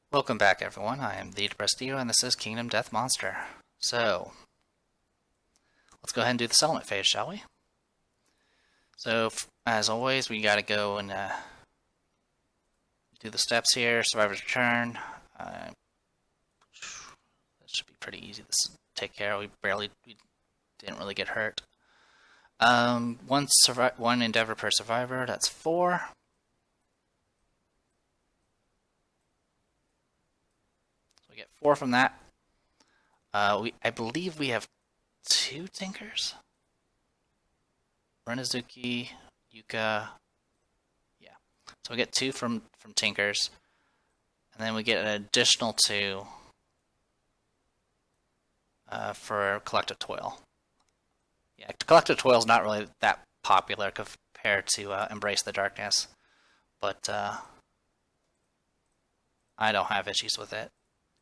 Welcome back, everyone. I am the Depressed Hero, and this is Kingdom Death Monster. So, let's go ahead and do the settlement phase, shall we? So, as always, we gotta go and do the steps here. Survivor's Return. That should be pretty easy to take care of. We didn't really get hurt. One endeavor per survivor. That's 4. Get 4 from that. I believe we have 2 Tinkers. Renazuki, Yuka. Yeah. So we get 2 from Tinkers. And then we get an additional 2 for Collective Toil. Yeah, Collective Toil is not really that popular compared to Embrace the Darkness. But I don't have issues with it.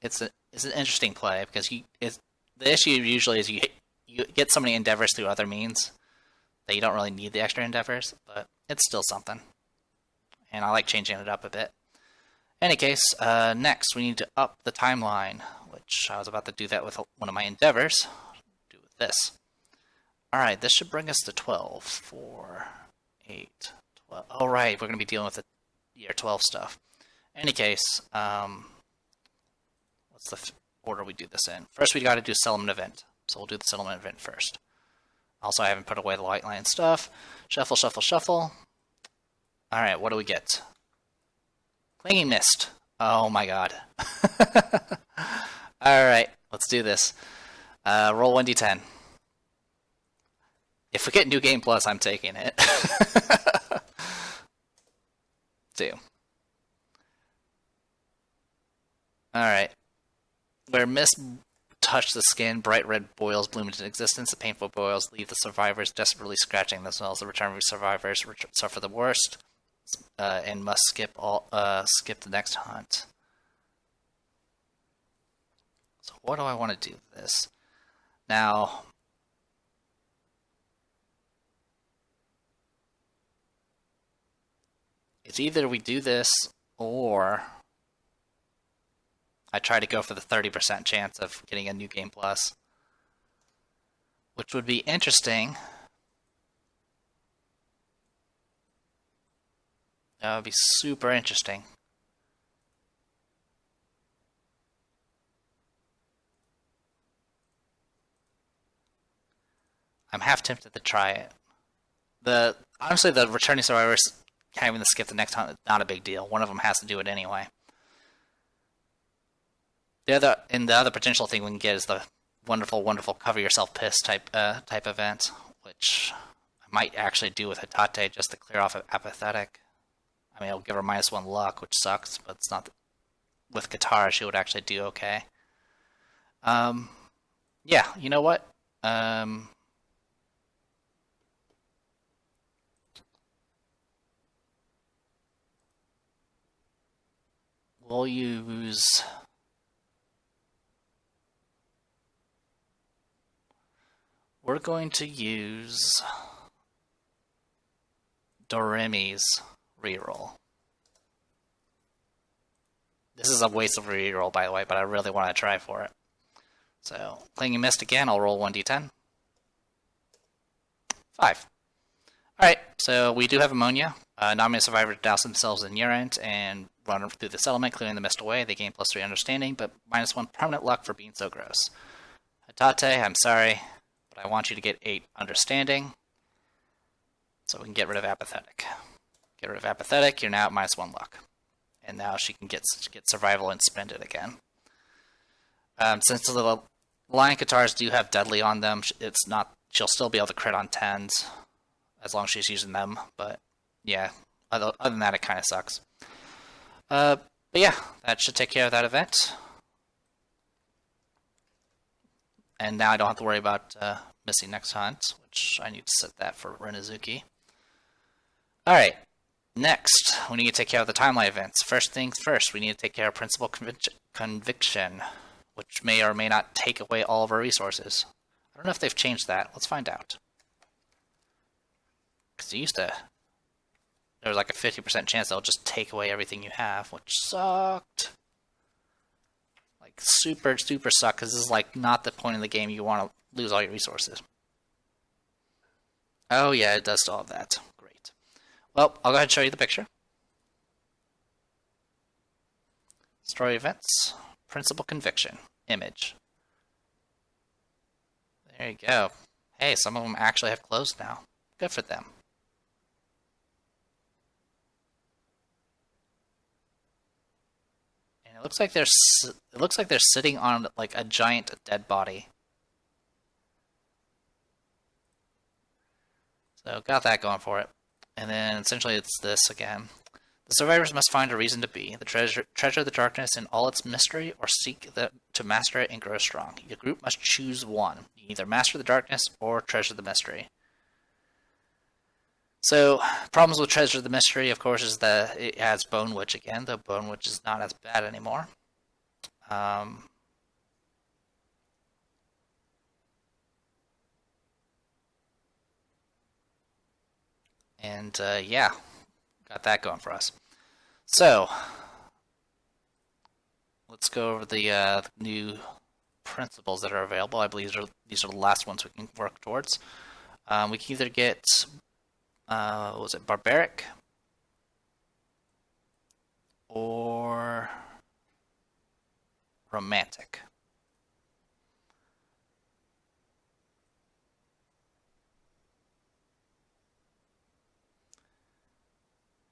It's an interesting play because the issue usually is you get so many endeavors through other means that you don't really need the extra endeavors, but it's still something. And I like changing it up a bit. In any case, next we need to up the timeline, which I was about to do that with one of my endeavors. Do with this. Alright, this should bring us to 12. 4, 8, 12. Alright, we're going to be dealing with the year 12 stuff. In any case, what's the order we do this in? First, we got to do settlement event. So we'll do the settlement event first. Also, I haven't put away the white line stuff. Shuffle, shuffle, shuffle. Alright, what do we get? Clinging Mist. Oh my god. Alright, let's do this. Roll 1d10. If we get New Game Plus, I'm taking it. 2. Alright. Where mist touch the skin, bright red boils bloom into existence. The painful boils leave the survivors desperately scratching themselves. The returning survivors suffer the worst and must skip the next hunt. So what do I want to do with this? Now, it's either we do this or I try to go for the 30% chance of getting a New Game Plus, which would be interesting. That would be super interesting. I'm half tempted to try it. Honestly, the returning survivors having to skip the next hunt is not a big deal. One of them has to do it anyway. The other potential thing we can get is the wonderful, wonderful cover yourself piss type event, which I might actually do with Hitate just to clear off apathetic. I mean, it'll give her -1 luck, which sucks, but it's not. With Katara, she would actually do okay. Yeah, you know what? We'll use. We're going to use Doremi's reroll. This is a waste of a reroll, by the way, but I really want to try for it. So, Clinging Mist again, I'll roll 1d10. 5. Alright, so we do have ammonia. Nominated survivors douse themselves in urine and run through the settlement, clearing the mist away. They gain +3 understanding, but -1 permanent luck for being so gross. Hitate, I'm sorry, but I want you to get 8 understanding, so we can get rid of apathetic. Get rid of apathetic, you're now at -1 luck. And now she can get survival and spend it again. Since the Lion Katars do have deadly on them, she'll still be able to crit on 10s, as long as she's using them, but yeah, other than that, it kind of sucks. But yeah, that should take care of that event. And now I don't have to worry about missing next hunt, which I need to set that for Renazuki. Alright, next, we need to take care of the timeline events. First things first, we need to take care of Principal Conviction, which may or may not take away all of our resources. I don't know if they've changed that. Let's find out. Because it used to... There was like a 50% chance they'll just take away everything you have, which sucked. super suck, because this is like not the point of the game you want to lose all your resources. Oh yeah, it does still have that. Great. Well, I'll go ahead and show you the picture. Story events, principal conviction, image. There you go. Hey, some of them actually have closed now. Good for them. And it looks like they're sitting on like a giant dead body. So got that going for it. And then essentially it's this again. The survivors must find a reason to be, the treasure the darkness in all its mystery, or seek to master it and grow strong. Your group must choose one. You either master the darkness or treasure the mystery. So, problems with treasure the mystery, of course, is that it adds Bone Witch again, though Bone Witch is not as bad anymore. Yeah, got that going for us. So, let's go over the new principles that are available. I believe these are the last ones we can work towards. We can either get, what was it, Barbaric, or Romantic.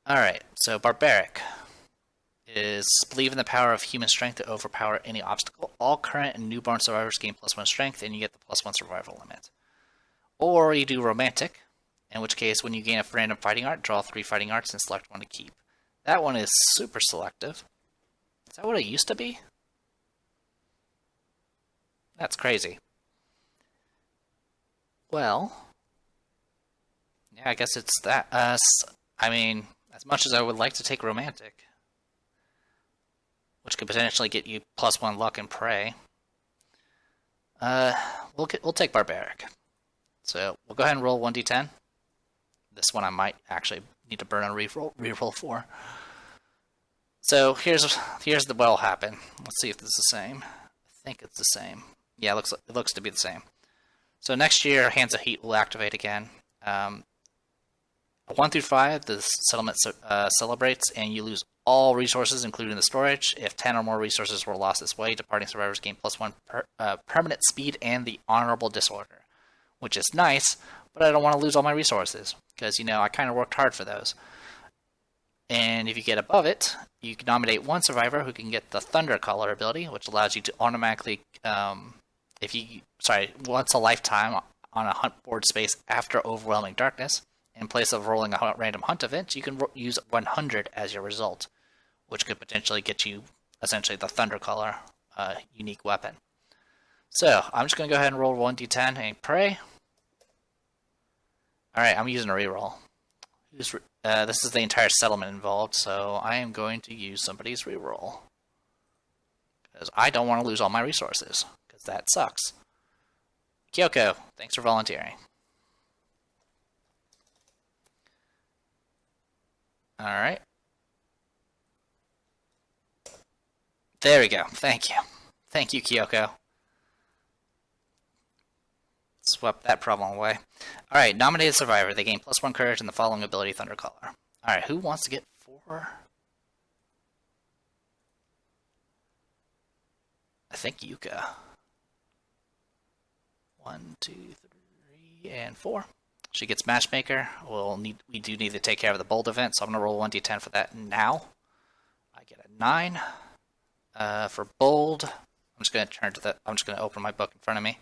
Alright, so Barbaric is believe in the power of human strength to overpower any obstacle. All current and newborn survivors gain +1 strength, and you get the +1 survival limit. Or you do Romantic, in which case when you gain a random fighting art, draw 3 fighting arts and select one to keep. That one is super selective. Is that what it used to be? That's crazy. Well, yeah, I guess it's that. I mean, as much as I would like to take Romantic, which could potentially get you +1 luck and prey, we'll take Barbaric. So we'll go ahead and roll 1d10. This one I might actually need to burn a reroll for. So here's what'll happen. Let's see if this is the same. I think it's the same. Yeah, it looks to be the same. So next year, Hands of Heat will activate again. 1 through 5, the settlement celebrates, and you lose all resources, including the storage. If 10 or more resources were lost this way, departing survivors gain +1 permanent speed and the Honorable Disorder, which is nice, but I don't want to lose all my resources, because, you know, I kind of worked hard for those. And if you get above it, you can nominate one survivor who can get the Thunder Color ability, which allows you to automatically, once a lifetime on a hunt board space after Overwhelming Darkness, in place of rolling a random hunt event, you can use 100 as your result, which could potentially get you, essentially, the Thunder Color unique weapon. So, I'm just going to go ahead and roll 1d10 and pray. Alright, I'm using a reroll. This is the entire settlement involved, so I am going to use somebody's reroll. Because I don't want to lose all my resources, because that sucks. Kyoko, thanks for volunteering. Alright. There we go. Thank you. Thank you, Kyoko. Swept that problem away. Alright, nominated survivor. They gain +1 courage and the following ability, Thunder Color. Alright, who wants to get 4? I think Yuka. 1, 2, 3, and 4. She gets Matchmaker. We do need to take care of the bold event, so I'm going to roll 1d10 for that now. I get a 9. For bold, I'm just going to open my book in front of me.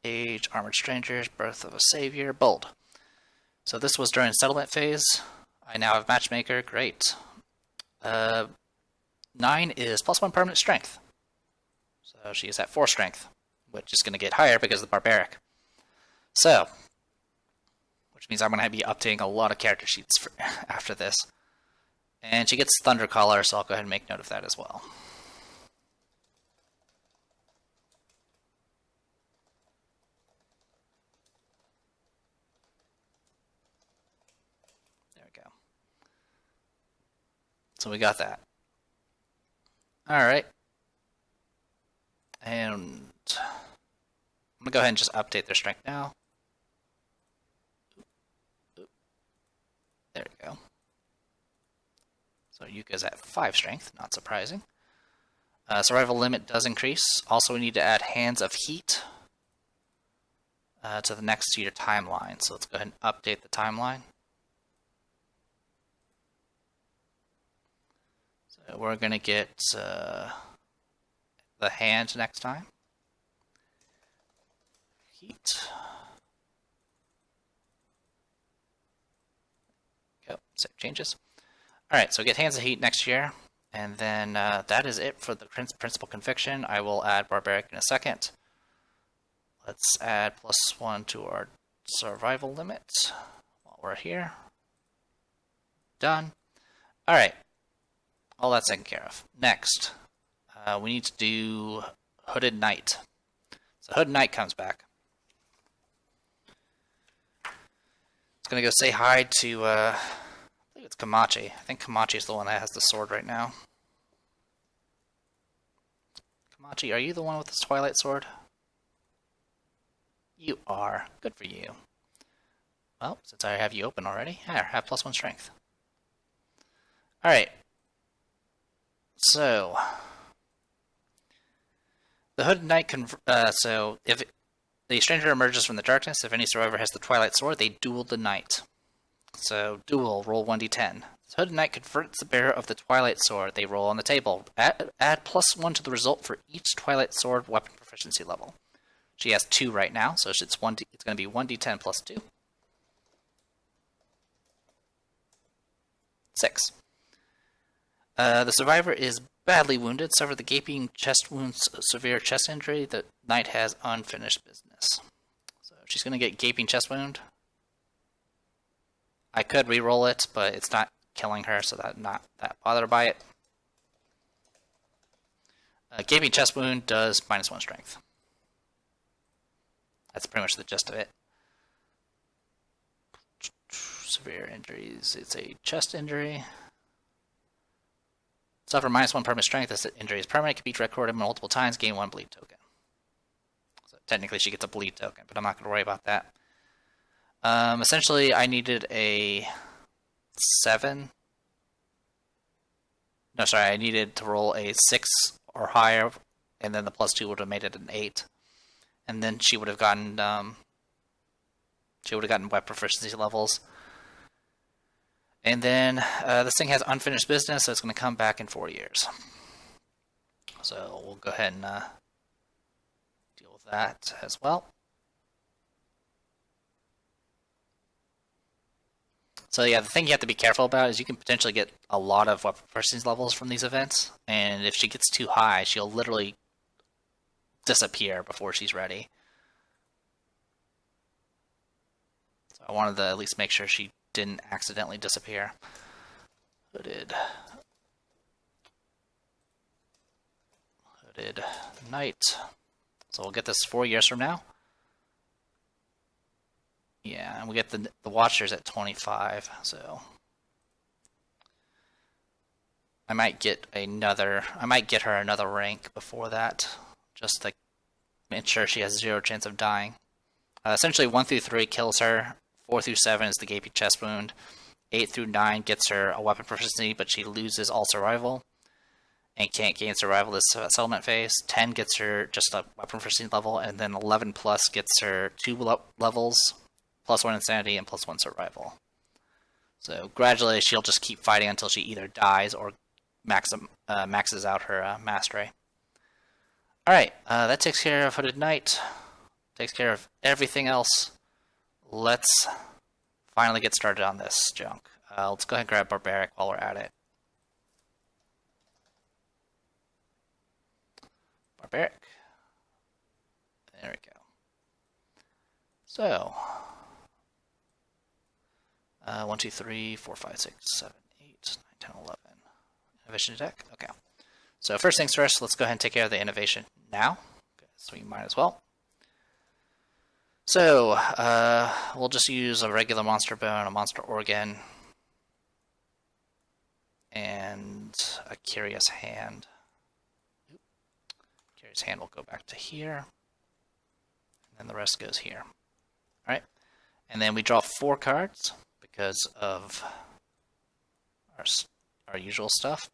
Age, Armored Strangers, Birth of a Savior, bold. So this was during settlement phase. I now have Matchmaker, great. 9 is +1 permanent strength. So she is at 4 strength, which is going to get higher because of the Barbaric. So, which means I'm going to be updating a lot of character sheets after this. And she gets Thunder Collar, so I'll go ahead and make note of that as well. There we go. So we got that. Alright. And I'm going to go ahead and just update their strength now. There we go. So Yuka's at 5 strength, not surprising. Survival limit does increase. Also, we need to add Hands of Heat to the next year timeline. So let's go ahead and update the timeline. So we're going to get the hand next time. Heat. Go, save changes. Alright, so get Hands of Heat next year. And then that is it for the principal conviction. I will add Barbaric in a second. Let's add +1 to our survival limit while we're here. Done. Alright. All that's taken care of. Next, we need to do Hooded Knight. So Hooded Knight comes back. It's going to go say hi to, I think it's Kamachi. I think Kamachi is the one that has the sword right now. Kamachi, are you the one with this Twilight sword? You are. Good for you. Well, since I have you open already, here, have +1 strength. Alright. So, the Hooded Knight so if the stranger emerges from the darkness, if any survivor has the Twilight sword, they duel the knight. So, duel, roll 1d10. The Hooded Knight converts the bearer of the Twilight sword. They roll on the table. Add +1 to the result for each Twilight sword weapon proficiency level. She has 2 right now, so it's going to be 1d10 plus 2. 6. The survivor is badly wounded, suffered the gaping chest wound, severe chest injury. The knight has unfinished business. So she's going to get gaping chest wound. I could re-roll it, but it's not killing her, so I'm not that bothered by it. Gaping chest wound does -1 strength. That's pretty much the gist of it. Severe injuries. It's a chest injury. Suffer -1 permanent strength. This injury is permanent. Can be recorded multiple times. Gain 1 bleed token. So technically she gets a bleed token, but I'm not going to worry about that. Essentially, I needed a 7. No, sorry. I needed to roll a 6 or higher, and then the +2 would have made it an 8. And then she would have gotten weapon proficiency levels. And then this thing has unfinished business, so it's going to come back in 4 years. So we'll go ahead and deal with that as well. So yeah, the thing you have to be careful about is you can potentially get a lot of weapon proficiency levels from these events, and if she gets too high, she'll literally disappear before she's ready. So I wanted to at least make sure she didn't accidentally disappear. Hooded Knight. So we'll get this 4 years from now. Yeah, and we get the Watchers at 25, so I might get her another rank before that, just to make sure she has 0 chance of dying. Essentially, 1 through 3 kills her. 4 through 7 is the gaping chest wound. 8 through 9 gets her a weapon proficiency, but she loses all survival and can't gain survival this settlement phase. 10 gets her just a weapon proficiency level, and then 11 plus gets her 2 levels, +1 insanity, and +1 survival. So gradually, she'll just keep fighting until she either dies or maxes out her mastery. Alright, that takes care of Hooded Knight. Takes care of everything else. Let's finally get started on this junk. Let's go ahead and grab Barbaric while we're at it. Barbaric. There we go. So, 1, 2, 3, 4, 5, 6, 7, 8, 9, 10, 11. Innovation deck? Okay. So first things first, let's go ahead and take care of the innovation now. So we might as well. So, we'll just use a regular monster bone, a monster organ, and a curious hand. Fairy's Hand will go back to here. And then the rest goes here. Alright. And then we draw 4 cards because of our usual stuff.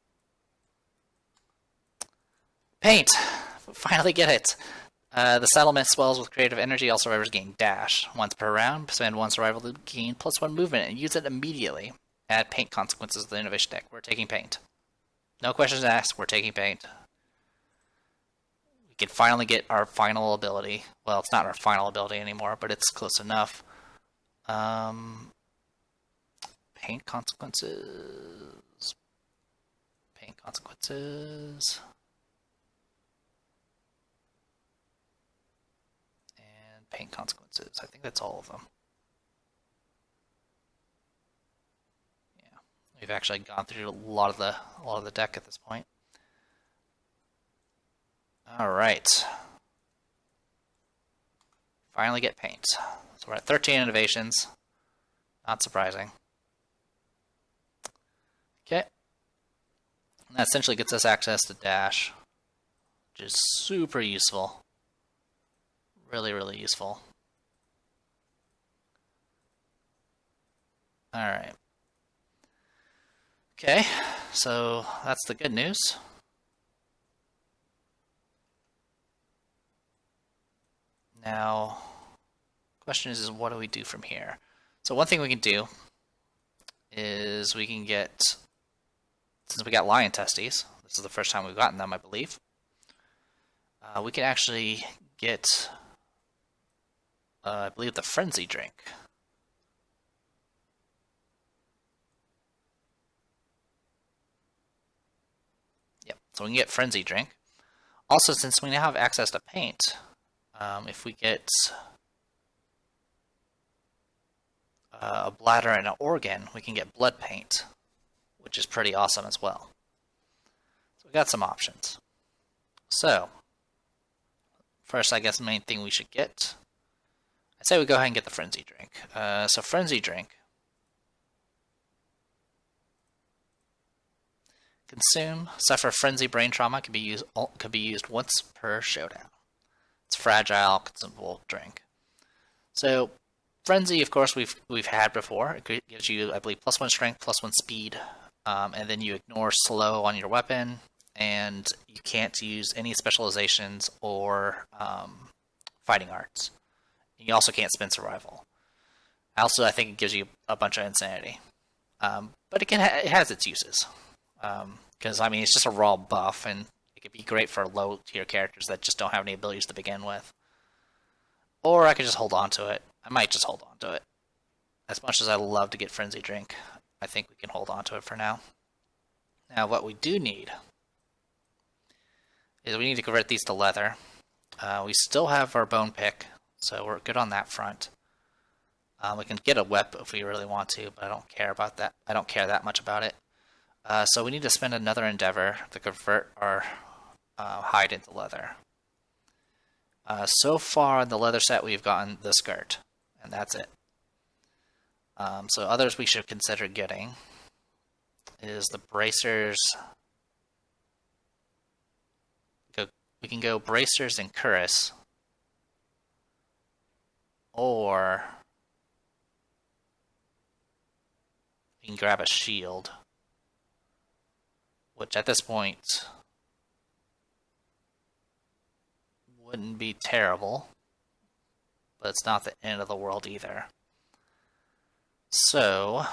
Paint! We finally get it! The settlement swells with creative energy. All survivors gain dash. Once per round, spend 1 survival to gain +1 movement and use it immediately. Add paint consequences to the innovation deck. We're taking paint. No questions asked, we're taking paint. We can finally get our final ability. Well, it's not our final ability anymore, but it's close enough. Paint consequences. Paint consequences. And paint consequences. I think that's all of them. Yeah, we've actually gone through a lot of the deck at this point. All right. Finally get paint. So we're at 13 innovations. Not surprising. Okay. And that essentially gets us access to dash, which is super useful. Really, really useful. Alright. Okay, so that's the good news. Now, the question is what do we do from here? So one thing we can do is we can get, since we got lion testes, this is the first time we've gotten them, I believe, we can actually get, I believe, the frenzy drink. Yep, so we can get frenzy drink. Also, since we now have access to paint, if we get a bladder and an organ, we can get blood paint, which is pretty awesome as well. So we got some options. So, first, I guess the main thing we should get, I say we go ahead and get the frenzy drink. So frenzy drink. Consume, suffer frenzy brain trauma, could be used once per showdown. It's fragile, consumable drink. So frenzy, of course, we've had before. It gives you, I believe, +1 strength, +1 speed, and then you ignore slow on your weapon, and you can't use any specializations or fighting arts. You also can't spend survival. Also, I think it gives you a bunch of insanity, but it has its uses. Because I mean, it's just a raw buff, and it could be great for low tier characters that just don't have any abilities to begin with. Or I could just hold on to it. I might just hold on to it. As much as I love to get Frenzy Drink, I think we can hold on to it for now. Now, what we do need is we need to convert these to leather. We still have our bone pick, so we're good on that front. We can get a whip if we really want to, but I don't care about that. I don't care that much about it. So we need to spend another endeavor to convert our hide into leather. So far in the leather set, we've gotten the skirt, and that's it. So others we should consider getting is the bracers. We can go bracers and cuirass, or we can grab a shield, which at this point wouldn't be terrible, but it's not the end of the world either. So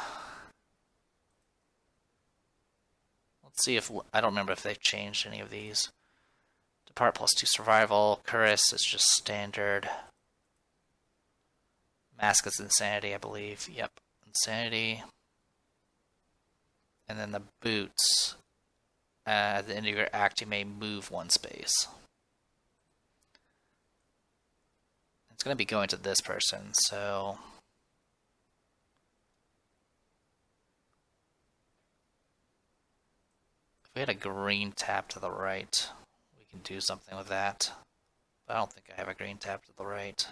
let's see if, I don't remember if they've changed any of these. Depart +2 survival, cuirass is just standard. Mask is insanity, I believe. Yep, insanity. And then the boots, at the end of your act, you may move 1 space. It's going to be going to this person, so if we had a green tap to the right, we can do something with that. But I don't think I have a green tap to the right.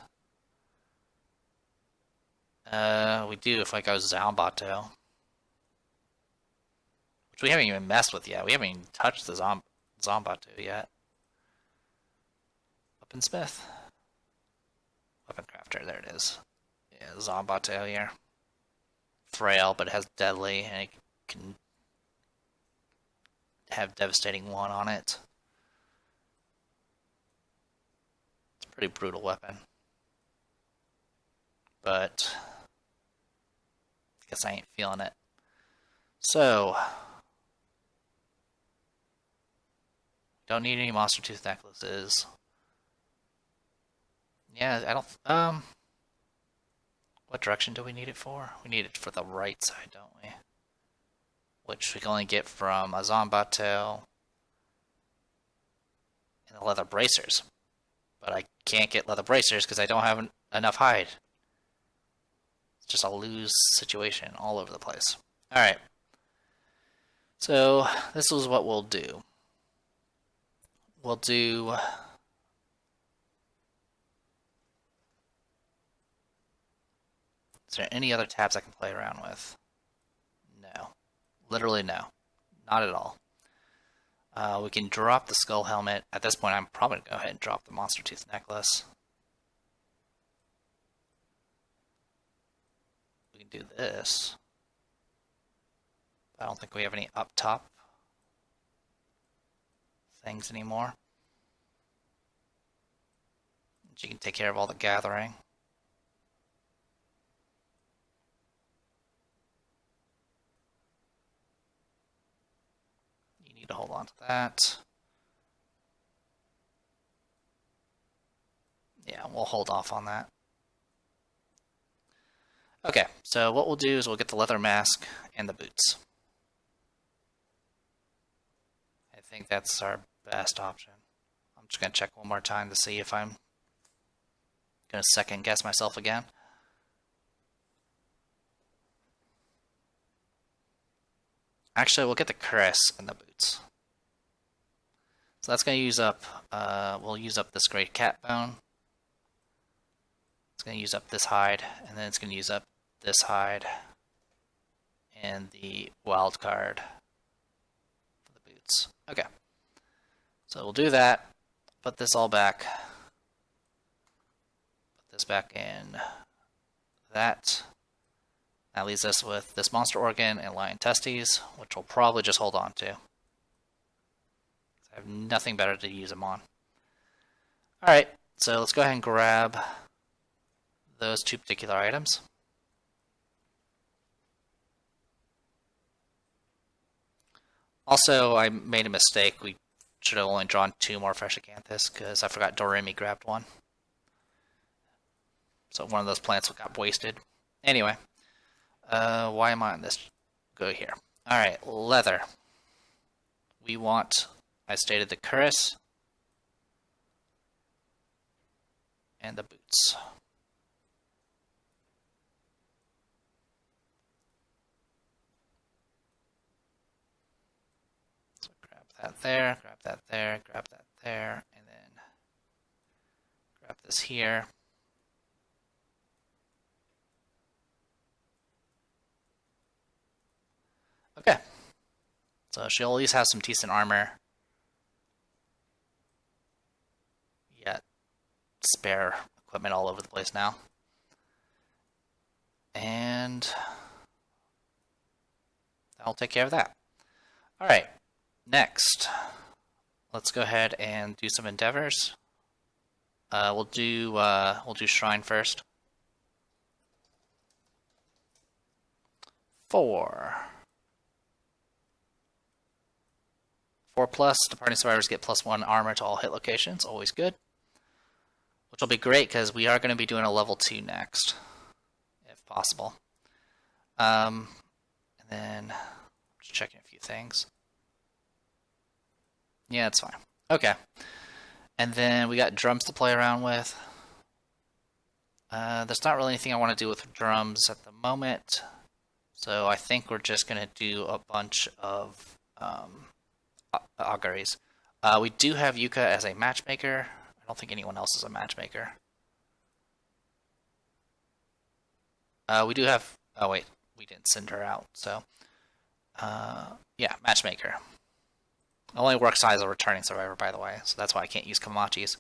We do if I go Zombato, which we haven't even messed with yet. We haven't even touched the Zombato yet. Weaponsmith? Weapon crafter, there it is. Yeah, Zombato here. Frail, but it has deadly, and it can have devastating 1 on it. It's a pretty brutal weapon. But I guess I ain't feeling it. So don't need any monster tooth necklaces. Yeah, I don't what direction do we need it for? We need it for the right side, don't we? Which we can only get from a Zombato and the leather bracers. But I can't get leather bracers because I don't have enough hide. It's just a lose situation all over the place. Alright. So, this is what we'll do. We'll do... Is there any other tabs I can play around with? No. Literally no. Not at all. We can drop the skull helmet. At this point, I'm probably going to go ahead and drop the monster tooth necklace. We can do this. I don't think we have any up top things anymore. She can take care of all the gathering. To hold on to that. Yeah, we'll hold off on that. Okay, so what we'll do is we'll get the leather mask and the boots. I think that's our best option. I'm just going to check one more time to see if I'm going to second guess myself again. Actually, we'll get the cuirass and the boots. So that's going to use up, we'll use up this great cat bone. It's going to use up this hide, and then it's going to use up this hide and the wild card for the boots. Okay. So we'll do that. Put this all back. Put this back in that. That leaves us with this monster organ and lion testes, which we'll probably just hold on to. I have nothing better to use them on. Alright, so let's go ahead and grab those 2 particular items. Also, I made a mistake. We should have only drawn 2 more fresh acanthus because I forgot Doremi grabbed 1. So one of those plants got wasted. Anyway. Why am I on this? Go here. Alright, leather. We want, I stated, the cuirass and the boots. So grab that there, grab that there, grab that there, and then grab this here. Okay, so she'll at least have some decent armor. Yet, spare equipment all over the place now. And I'll take care of that. Alright, next, let's go ahead and do some endeavors. We'll do Shrine first. 4. 4+, departing survivors get +1 armor to all hit locations, always good. Which will be great because we are going to be doing a level 2 next, if possible. And then, just checking a few things. Yeah, it's fine. Okay. And then we got drums to play around with. There's not really anything I want to do with drums at the moment. So I think we're just going to do a bunch of auguries. We do have Yuka as a matchmaker. I don't think anyone else is a matchmaker. We do have... Oh, wait. We didn't send her out, so... yeah, matchmaker. Only works as a returning survivor, by the way, so that's why I can't use Kamachis.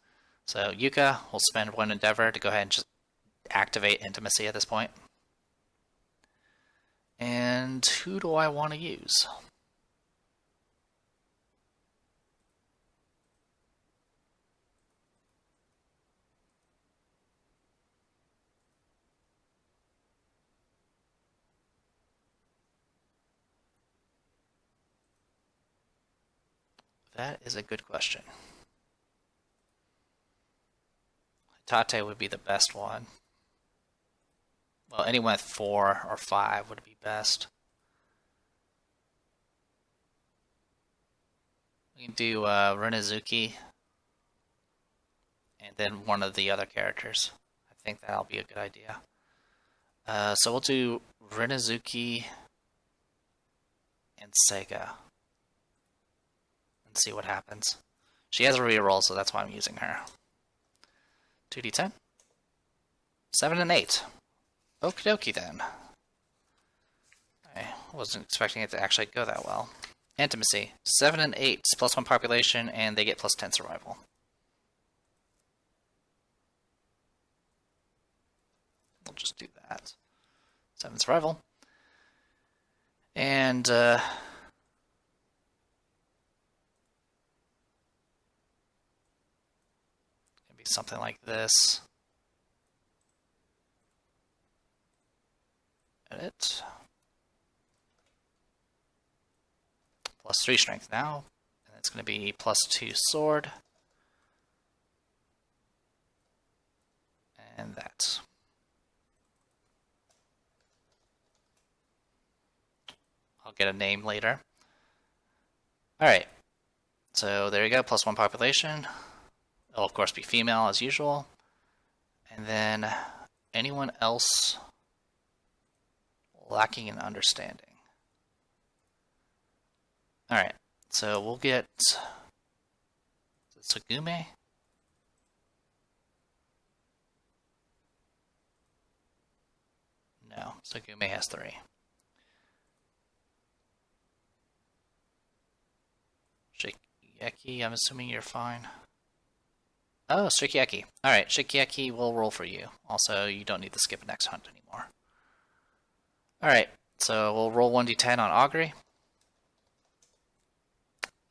So Yuka will spend one endeavor to go ahead and just activate Intimacy at this point. And who do I want to use? That is a good question. Tate would be the best one. Well, anyone with 4 or 5 would be best. We can do Renezuki and then one of the other characters. I think that'll be a good idea. So we'll do Renezuki and Sega and see what happens. She has a reroll, so that's why I'm using her. 2d10. 7 and 8. Okie dokie then. I wasn't expecting it to actually go that well. Intimacy. 7 and 8. +1 population, and they get +10 survival. We'll just do that. 7 survival. And something like this. Edit. +3 strength now. And it's going to be +2 sword. And that. I'll get a name later. Alright. So there you go, +1 population. It'll of course be female as usual. And then anyone else lacking in understanding. Alright, so we'll get Tsugume. No, Tsugume has 3. Shikieki, I'm assuming you're fine. Oh, Shikieki. Alright, Shikieki will roll for you. Also, you don't need to skip next hunt anymore. Alright, so we'll roll 1d10 on Augury.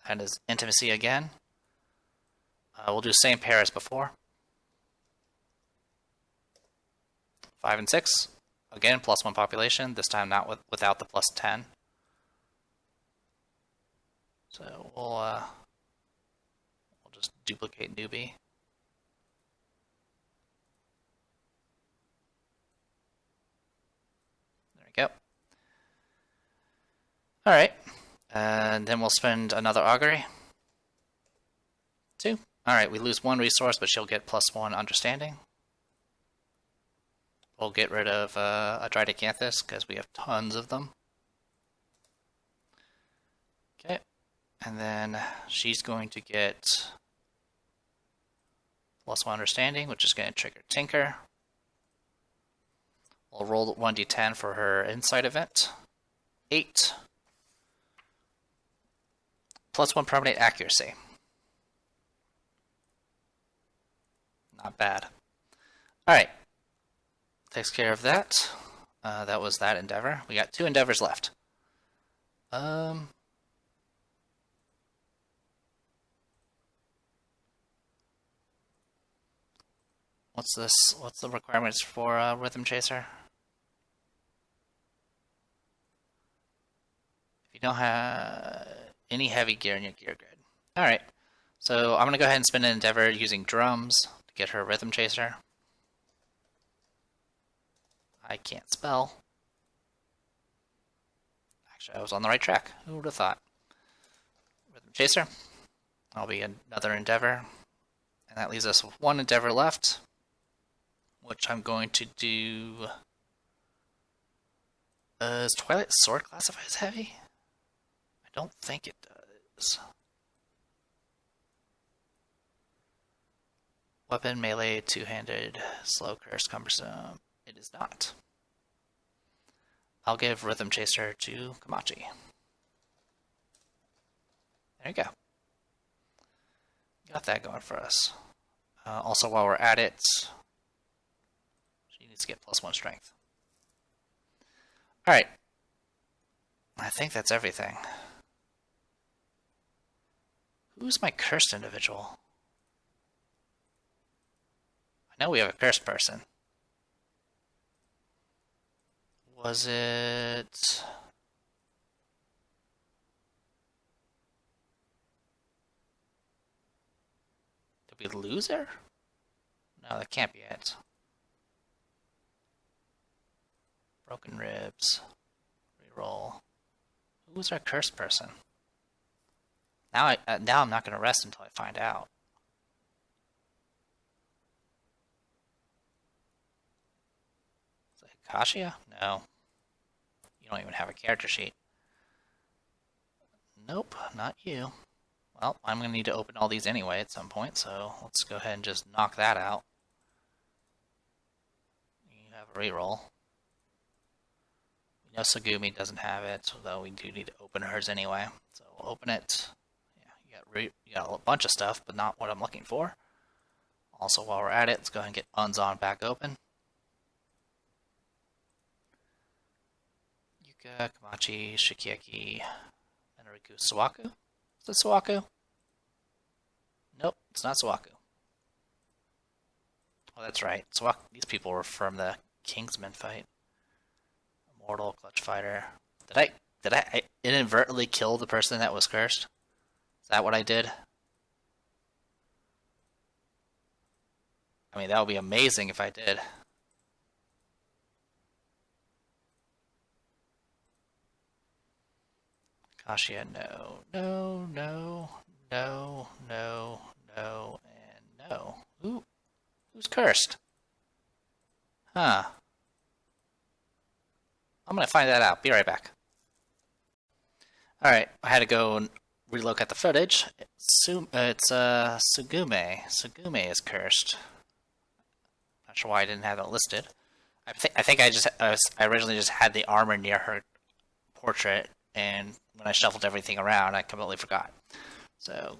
That is Intimacy again. We'll do the same pair as before. 5 and 6. Again, +1 population. This time not without the +10. So we'll just duplicate newbie. There we go. Alright. And then we'll spend another Augury. 2. Alright, we lose 1 resource, but she'll get +1 understanding. We'll get rid of a Dridecanthus, because we have tons of them. Okay. And then she's going to get +1 understanding, which is going to trigger Tinker. We'll roll 1d10 for her insight event. 8. +1 permanent accuracy. Not bad. Alright. Takes care of that. That was that endeavor. We got 2 endeavors left. What's this? What's the requirements for Rhythm Chaser? If you don't have any heavy gear in your gear grid. Alright, so I'm going to go ahead and spin an endeavor using drums to get her Rhythm Chaser. I can't spell. Actually, I was on the right track. Who would have thought? Rhythm Chaser. That'll be another endeavor. And that leaves us with 1 endeavor left, which I'm going to do... is Twilight Sword classified as heavy? I don't think it does. Weapon, melee, two-handed, slow, curse, cumbersome. It is not. I'll give Rhythm Chaser to Kamachi. There you go. Got that going for us. Also, while we're at it, she needs to get +1 strength. Alright. I think that's everything. Who's my cursed individual? I know we have a cursed person. Was it... Did we lose her? No, that can't be it. Broken ribs. Reroll. Who was our cursed person? Now I'm not going to rest until I find out. Is it Hikashia? No. You don't even have a character sheet. Nope, not you. Well, I'm going to need to open all these anyway at some point, so let's go ahead and just knock that out. You have a reroll. We know Sagumi doesn't have it, though we do need to open hers anyway. So we'll open it. Yeah, you got a bunch of stuff, but not what I'm looking for. Also, while we're at it, let's go ahead and get Unzon back open. Yuka, Kamachi, Shikieki, Menariku, Sawaku? Is it Sawaku? Nope, it's not Sawaku. Oh, that's right. Sawaku, these people were from the Kingsman fight. Immortal, Clutch Fighter. Did I inadvertently kill the person that was cursed? Is that what I did? I mean, that would be amazing if I did. Kashia, no, no, no, no, no, no, and no. Who's cursed? Huh. I'm gonna find that out. Be right back. Alright, I had to go and relook at the footage. It's Sugume. Sugume is cursed. Not sure why I didn't have it listed. I think I originally just had the armor near her portrait, and when I shuffled everything around, I completely forgot. So,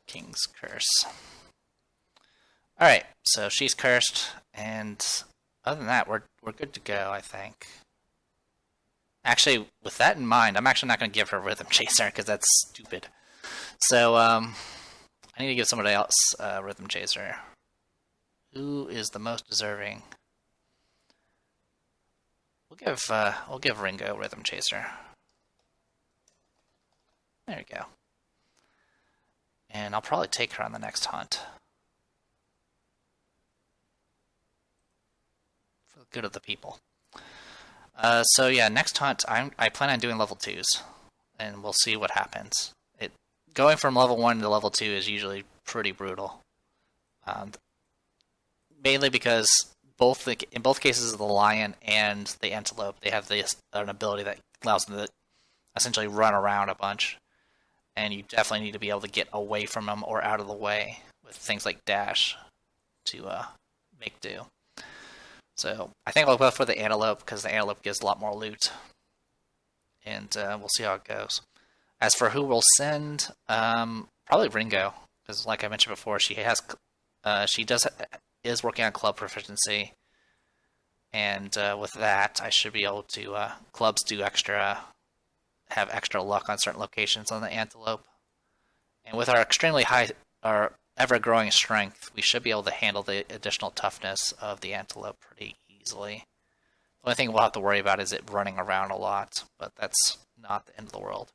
King's Curse. Alright, so she's cursed, and other than that, we're good to go, I think. Actually, with that in mind, I'm actually not going to give her Rhythm Chaser, because that's stupid. So, I need to give somebody else Rhythm Chaser. Who is the most deserving? We'll give Ringo Rhythm Chaser. There we go. And I'll probably take her on the next hunt. For the good of the people. So yeah, next hunt, I plan on doing level 2s. And we'll see what happens. Going from level 1 to level 2 is usually pretty brutal. Mainly because in both cases of the lion and the antelope, they have an ability that allows them to essentially run around a bunch. And you definitely need to be able to get away from them or out of the way with things like dash to make do. So I think I'll go for the antelope because the antelope gives a lot more loot. And we'll see how it goes. As for who we'll send, probably Ringo, because like I mentioned before, she is working on club proficiency, and with that, I should be able to clubs have extra luck on certain locations on the antelope, and with our extremely high, our ever-growing strength, we should be able to handle the additional toughness of the antelope pretty easily. The only thing we'll have to worry about is it running around a lot, but that's not the end of the world.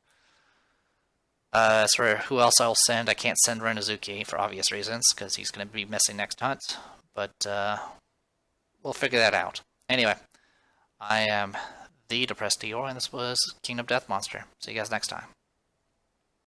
As for who else I'll send, I can't send Renozuki for obvious reasons, because he's going to be missing next hunt, but we'll figure that out. Anyway, I am the Depressed Dior, and this was Kingdom Death Monster. See you guys next time.